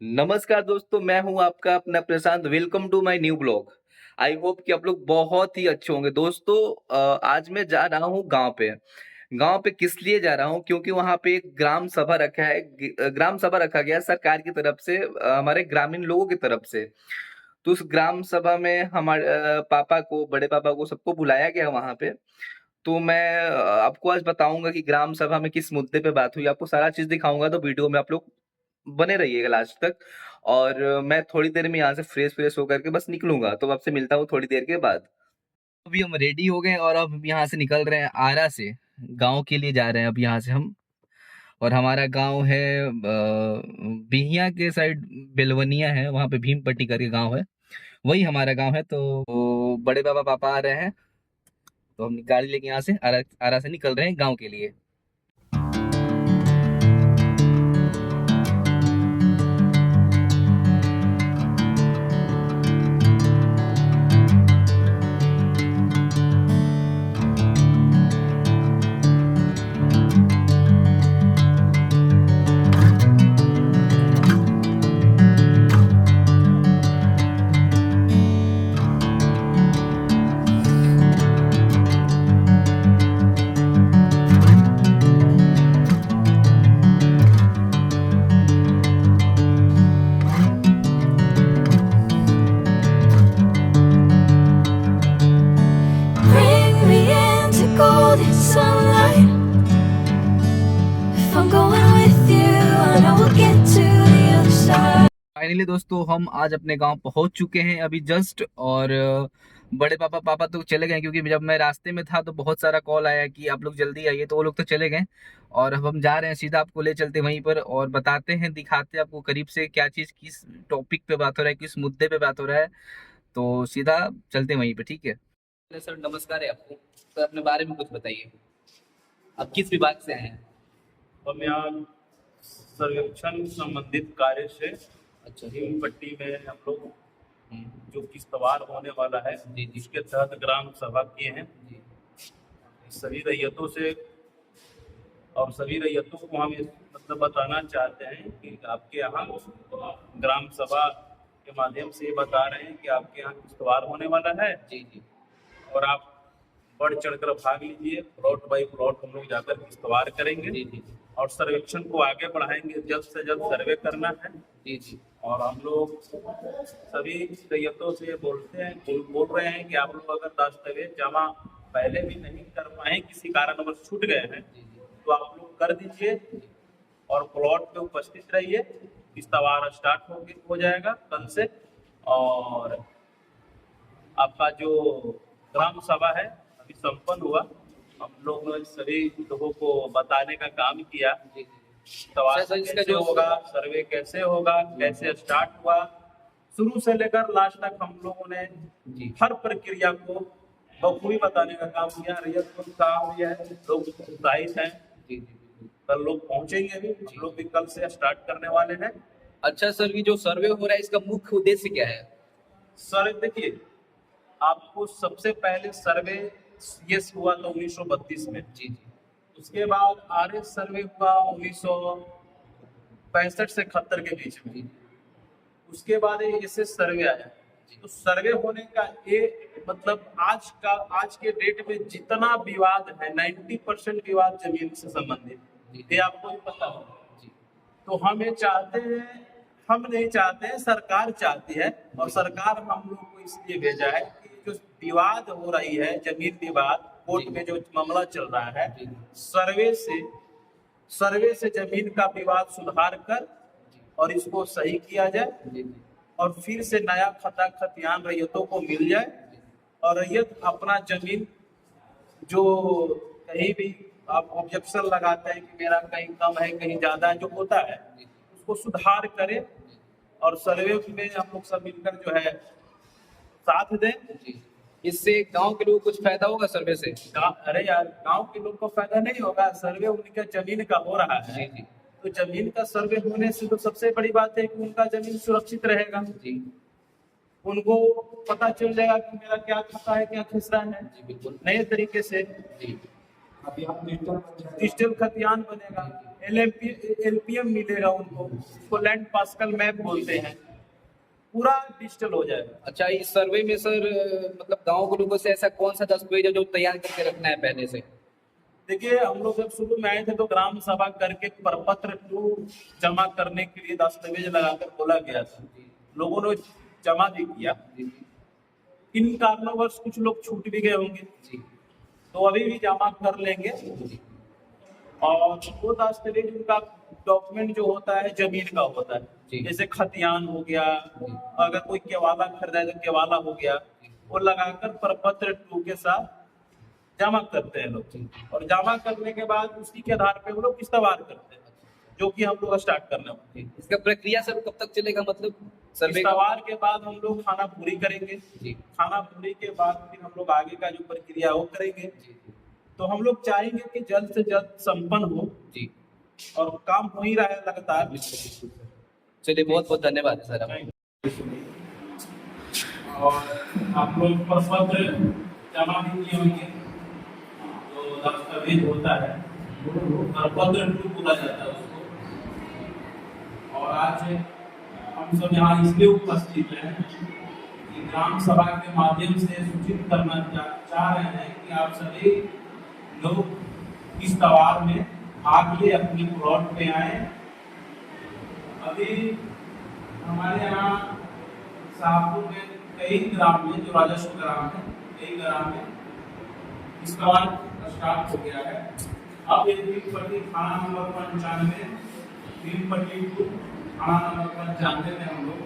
नमस्कार दोस्तों, मैं हूँ आपका अपना Prashant. Welcome to my new blog. I hope कि आप लोग बहुत ही अच्छे होंगे। दोस्तों आज मैं जा रहा हूँ गाँव पे। गाँव पे किस लिए जा रहा हूँ? क्योंकि वहाँ पे एक ग्राम सभा रखा है ग्राम सभा रखा गया है सरकार की तरफ से, हमारे ग्रामीण लोगों की तरफ से। तो उस ग्राम सभा में हमारे पापा को, बड़े पापा को सबको बुलाया गया वहाँ पे। तो मैं आपको आज बताऊँगा कि ग्राम सभा में किस मुद्दे पे बात हुई। आपको सारा चीज़ दिखाऊँगा, तो वीडियो में आप लोग बने रहिएगा लास्ट तक। और मैं थोड़ी देर में यहाँ से फ्रेश होकर के बस निकलूँगा, तो आपसे मिलता हूँ थोड़ी देर के बाद। अभी हम रेडी हो गए और अब यहाँ से निकल रहे हैं आरा से, गाँव के लिए जा रहे हैं अब यहाँ से हम। और हमारा गाँव है बिहियाँ के साइड, बेलवनिया है, वहाँ पे भीमपट्टी करके गाँव है, वही हमारा गाँव है। तो बड़े पापा आ रहे हैं, तो हम गाड़ी लेके यहाँ से आरा आरा से निकल रहे हैं गाँव के लिए। Bring me into golden sunlight. If I'm going with you, I know we'll get to the other side. Finally दोस्तों हम आज अपने गांव पहुंच चुके हैं अभी जस्ट। और बड़े पापा तो चले गए, क्योंकि जब मैं रास्ते में था तो बहुत सारा कॉल आया कि आप लोग जल्दी आइए, तो वो लोग तो चले गए। और अब हम जा रहे हैं, सीधा आपको ले चलते वहीं पर और बताते हैं, दिखाते हैं आपको करीब से क्या चीज़, किस टॉपिक पे बात हो रहा है, किस मुद्दे पे बात हो रहा है। तो सीधा चलते हैं वहीं पे, ठीक है। सर नमस्कार है आपको। सर अपने बारे में कुछ बताइए, आप किस विभाग से आए हैं? हम यहाँ सर्वेक्षण संबंधित कार्य से अच्छा। भीमपट्टी में हम लोग हम्म, जो किश्तवाड़ होने वाला है जी जी उसके तहत ग्राम सभा किए हैं। जी। सभी रैयतों से और सभी रैयतों को हम मतलब बताना चाहते हैं कि आपके यहाँ ग्राम सभा के माध्यम से ये बता रहे हैं कि आपके यहाँ किश्तवाड़ होने वाला है जी जी और आप बढ़ चढ़कर भाग लीजिए। प्लॉट बाई प्लॉट हम लोग जाकर किश्तवाड़ करेंगे जी जी और सर्वेक्षण को आगे बढ़ाएंगे। जल्द से जल्द सर्वे करना है जी जी और हम लोग सभी रैयतों से बोलते हैं, बोल रहे हैं कि आप लोग अगर दस्तावेज जमा पहले भी नहीं कर पाए, किसी कारणवश छूट गए हैं, तो आप लोग कर दीजिए और प्लॉट पे उपस्थित रहिए। किश्तवाड़ स्टार्ट हो जाएगा कल से। और आपका जो ग्राम सभा है अभी संपन्न हुआ। हम लोग ने सभी लोगों को बताने का काम किया। सवाल कैसे होगा, सर्वे कैसे होगा, कैसे स्टार्ट हुआ, शुरू से लेकर लास्ट तक हम लोगों ने हर प्रक्रिया को बखूबी बताने का काम किया। रैयत को काम किया है, लोग उत्साहित हैं। कल लोग पहुंचेंगे भी, हम लोग भी कल से स्टार्ट करने वाले हैं। अच्छा सर, ये जो सर्वे हो रहा है इसका मुख्य उद्देश्य क्या है? सर देखिए, आपको सबसे पहले सर्वे ये हुआ था 1932 में। जी जी। उसके बाद आरएस सर्वे हुआ 1965 से 71 के बीच में। उसके बाद ऐसे सर्वे आया। तो सर्वे होने का ये मतलब आज के डेट में जितना विवाद है 90% विवाद जमीन से संबंधित, ये आपको भी पता होगा। तो हम ये चाहते हैं, हम नहीं चाहते हैं, सरकार चाहती है। और सरकार हम लोग को इसलिए भेजा है कि जो विवाद हो रही है, जमीन विवाद, कोर्ट में जो मामला चल रहा है, सर्वे से जमीन का विवाद सुधार कर और इसको सही किया जाए और फिर से नया खतियान रैयतों को मिल जाए। और रैयत अपना जमीन जो कहीं भी आप ऑब्जेक्शन लगाते हैं कि मेरा कहीं कम है, कहीं ज्यादा है, जो होता है उसको सुधार करे और सर्वे में हम लोग सब मिलकर जो है साथ दें। इससे गांव के लोगों को कुछ फायदा होगा सर्वे से? अरे यार, गांव के लोग को फायदा नहीं होगा, सर्वे उनका जमीन का हो रहा है। तो जमीन का सर्वे होने से तो सबसे बड़ी बात है कि उनका जमीन सुरक्षित रहेगा। उनको पता चल जाएगा कि मेरा क्या खाता है, क्या खिसरा है। बिल्कुल नए तरीके से डिजिटल खतियान बनेगा। एलपीएम मिलेगा उनको, उसको लैंड पास्कल मैप बोलते हैं, पूरा डिजिटल हो जाएगा। अच्छा, इस सर्वे में सर मतलब गांव के लोगों से ऐसा कौन सा दस्तावेज है जो तैयार करके रखना है पहले से? देखिए, हम लोग जब शुरू में आए थे तो ग्राम सभा करके प्रपत्र 2 जमा करने के लिए दस्तावेज लगाकर बोला गया था, लोगों ने जमा भी किया। इन कारणवश कुछ लोग छूट भी गए होंगे, तो अभी भी जमा कर लेंगे। और वो दस्तावेज उनका डॉक्यूमेंट जो होता है जमीन का होता है, जैसे खतियान हो गया, अगर कोई केवाला खरीदा है तो केवाला हो गया, वो लगाकर प्रपत्र 2 के साथ जमा करते हैं लोग। और जमा करने के बाद उसी के आधार पे वो लोग किस्तवार करते हैं, जो कि हम लोग स्टार्ट करने वाले हैं। इसका प्रक्रिया सर कब तक चलेगा, मतलब सर्वे? किस्तवार के बाद हम लोग खाना पूरी करेंगे, खाना पूरी के बाद फिर हम लोग आगे का जो प्रक्रिया है वो करेंगे। तो हम लोग चाहेंगे कि जल्द से जल्द संपन्न हो, और काम हो ही रहा है लगातार। चलिए, बहुत बहुत धन्यवाद सर। और आप लोग प्रपत्र जमा भी किए होंगे, तो दस्तावेज होता है प्रपत्र 2 बोला जाता है उसको। और आज हम सब यहाँ इसलिए उपस्थित हैं कि ग्राम सभा के माध्यम से सूचित करना चाह रहे हैं कि आप सभी लोग इस त्योहार में भाग ले, अपनी प्लॉट पे आए। अभी हमारे यहाँ शाहपुर में कई ग्राम में, जो राजस्व ग्राम है, कई ग्राम में इस त्योहार स्टार्ट हो गया है। अब ये पट्टी थाना नंबर 95, पट्टी थाना नंबर 95 में हम लोग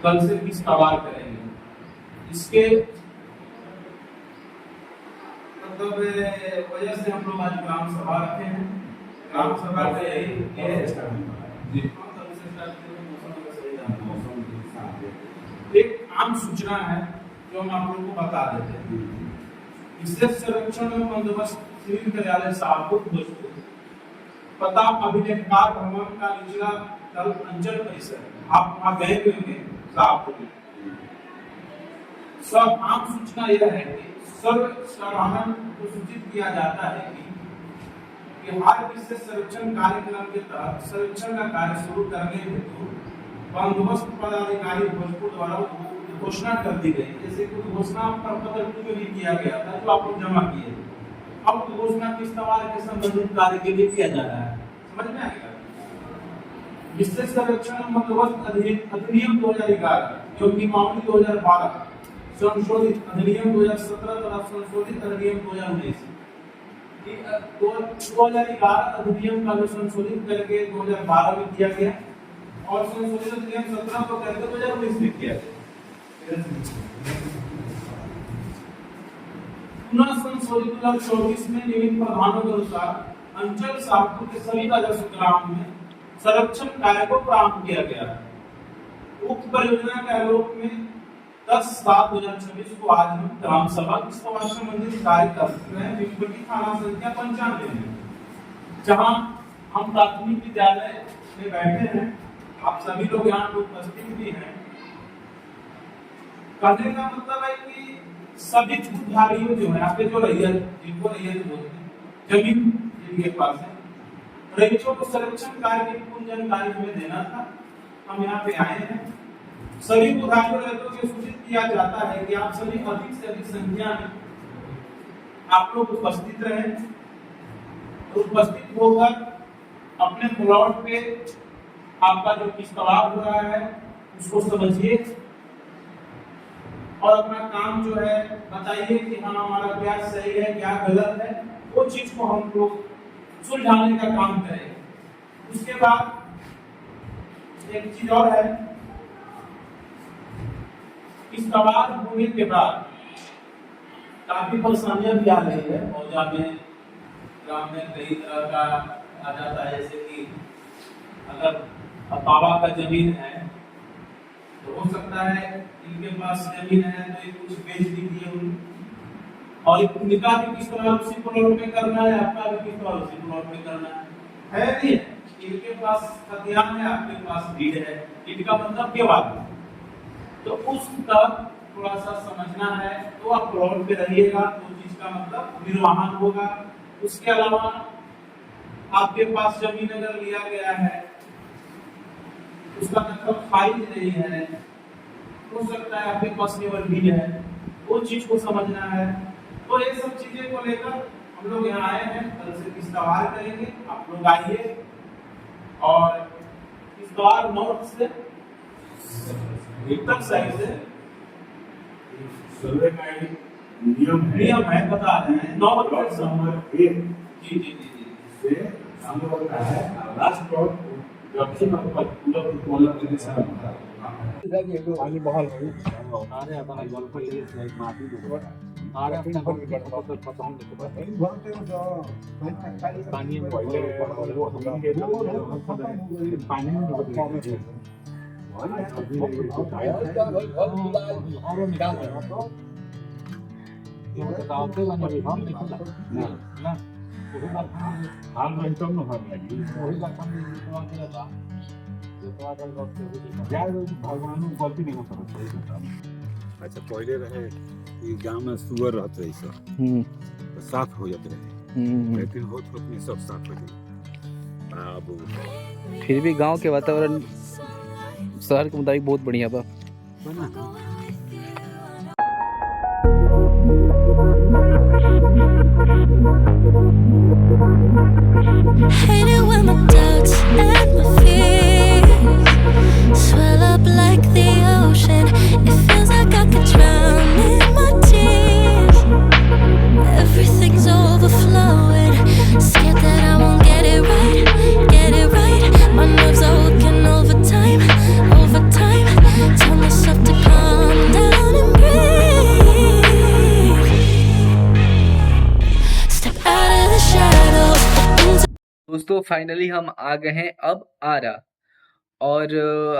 कल से किस त्योहार करेंगे, इसके मतलब वजह से हम लोग आज ग्राम सभा रखे हैं। ग्राम सभा का एक आम सूचना है जो हम आप लोगों को बता देते हैं। विशेष संरक्षण एवं बंदोबस्त सिविल कार्यालय शाहपुर भोजपुर, पता अभिलेखकार भवन का निचला तल अंचल परिसर। आप वहां गए होंगे शाहपुर में। सब आम सूचना यह है कि सर्वसाधारण को सूचित किया जाता है कि हर विशेष संरक्षण कार्यक्रम के तहत संरक्षण का कार्य शुरू करने हेतु बंदोबस्त पदाधिकारी भोजपुर द्वारा घोषणा कर दी गई। जैसे कि घोषणा प्रपत्र 2 में भी किया गया था, जो आप लोग जमा किए। अब घोषणा किस त्योहार के संबंधित कार्य के लिए किया जा रहा है, समझ में आएगा। विशेष संरक्षण बंदोबस्त अधिनियम 2011 जो नियमावली 2012, संशोधित अधिनियम 2017 तथा संशोधित अधिनियम 2019। 2011 अधिनियम का जो संशोधित करके 2012 में किया गया, और संशोधित अधिनियम 17 को करके 2019 में किया गया। पुनः संशोधित 2024 में निम्न प्रावधानों के अनुसार अंचल शाहपुर के सभी राजस्व ग्राम में संरक्षण कार्य को प्रारंभ किया गया। उक्त परियोजना के आलोक में 10/7/2026 को आज हम ग्राम सभा से संबंधित कार्य कर रहे हैं। विपटी थाना संख्या 95 में, जहां हम प्राथमिक विद्यालय में बैठे हैं। आप सभी लोग यहाँ उपस्थित भी हैं। कहने का मतलब है कि सभी छूटधारियों जो है, आपके जो रैयत, जिनको रैयत बोलते हैं, जमीन जिनके पास है, रैयतों को संरक्षण कार्य की पूर्ण जानकारी हमें देना था। हम यहाँ पे आए हैं। सभी उधारियों रैयतों को सूचित किया जाता है कि आप सभी अधिक से अधिक संख्या में आप लोग उपस्थित रहें। तो उपस्थित होकर अपने प्लॉट पे आपका जो किस्तवार हो रहा है उसको समझिए, और अपना काम जो है बताइए कि हाँ हमारा क्या सही है क्या गलत है, वो चीज को हम लोग सुलझाने का काम करें। उसके बाद एक चीज और है, किस्तवार होने के बाद काफी परेशानियां भी आ रही है। मौजा में, ग्राम में कई तरह का आ जाता है, जैसे कि अगर बाबा का जमीन है तो हो सकता है इनके पास जमीन है तो ये कुछ बेच दीजिए उनको, और इनका भी किस्तवार उसी प्लॉट में करना है, आपका भी किस्तवार उसी प्लॉट में करना है नहीं है। इनके पास खतियान है, आपके पास भीड़ है, इनका मतलब केवाल। तो उस तक थोड़ा सा समझना है, तो आप प्लॉट पे रहिएगा तो चीज का मतलब निर्वाहन होगा। उसके अलावा आपके पास जमीन अगर लिया गया है, उसका मतलब खारिज नहीं है, हो सकता है आपके पास केवल भी है, वो चीज को समझना है। तो ये सब चीजें को लेकर हम लोग यहाँ आए हैं, कल से किश्तवाड़ करेंगे। आप लोग आइए और किश्तवाड़ नॉर्थ से उत्तर साइड से सर्वे का एक नियम है, बता रहे हैं 9 प्लॉट नंबर 1 जी जी जी जी से हम लोग का है लास्ट प्लॉट दक्षिण पूरा पूरा के साथ पानी बहाल हो आरे आता है गल्प ले एक माटी दो आरे अपना को पता हम पानी में पानी में गाँव वाले हम निकला ना हाल में कम न होने लगी वही बात हम निकलवा के था यार भगवान गलती नहीं हो सकता। अच्छा पहले रहे कि गांव में सुअर रहते रही सब तो साफ हो जाते रहे, लेकिन होत में सब साफ हो गए। अब फिर भी गांव के वातावरण शहर के मुताबिक बहुत बढ़िया बा। Hate it when my doubts and my fears swell up like the ocean. It feels like I could drown in my tears. Everything's overflowing. Scared that I won't get it right, get it right. My nerves are working overtime, overtime. Tell myself to calm down and breathe. Step out of the shadows. दोस्तों finally हम आ गए हैं अब आरा, और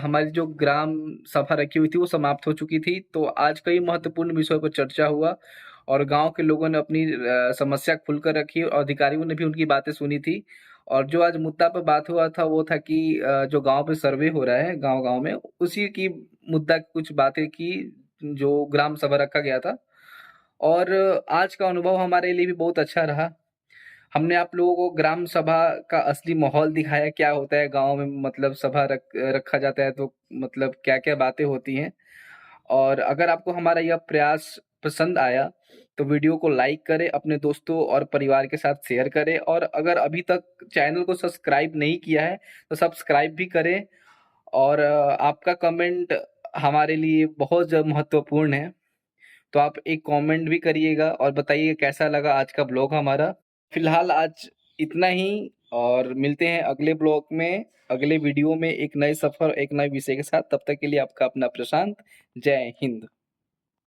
हमारी जो ग्राम सभा रखी हुई थी वो समाप्त हो चुकी थी। तो आज कई महत्वपूर्ण विषयों पर चर्चा हुआ और गांव के लोगों ने अपनी समस्या खुलकर रखी और अधिकारियों ने भी उनकी बातें सुनी थी। और जो आज मुद्दा पर बात हुआ था वो था कि जो गांव पे सर्वे हो रहा है गांव गांव में, उसी की मुद्दा की कुछ बातें की जो ग्राम सभा रखा गया था। और आज का अनुभव हमारे लिए भी बहुत अच्छा रहा। हमने आप लोगों को ग्राम सभा का असली माहौल दिखाया, क्या होता है गांव में, मतलब सभा रखा जाता है तो मतलब क्या क्या बातें होती हैं। और अगर आपको हमारा यह प्रयास पसंद आया तो वीडियो को लाइक करें, अपने दोस्तों और परिवार के साथ शेयर करें, और अगर अभी तक चैनल को सब्सक्राइब नहीं किया है तो सब्सक्राइब भी करें। और आपका कमेंट हमारे लिए बहुत महत्वपूर्ण है, तो आप एक कमेंट भी करिएगा और बताइए कैसा लगा आज का ब्लॉग हमारा। फिलहाल आज इतना ही, और मिलते हैं अगले ब्लॉग में, अगले वीडियो में एक नए सफर एक नए विषय के साथ। तब तक के लिए आपका अपना प्रशांत। जय हिंद।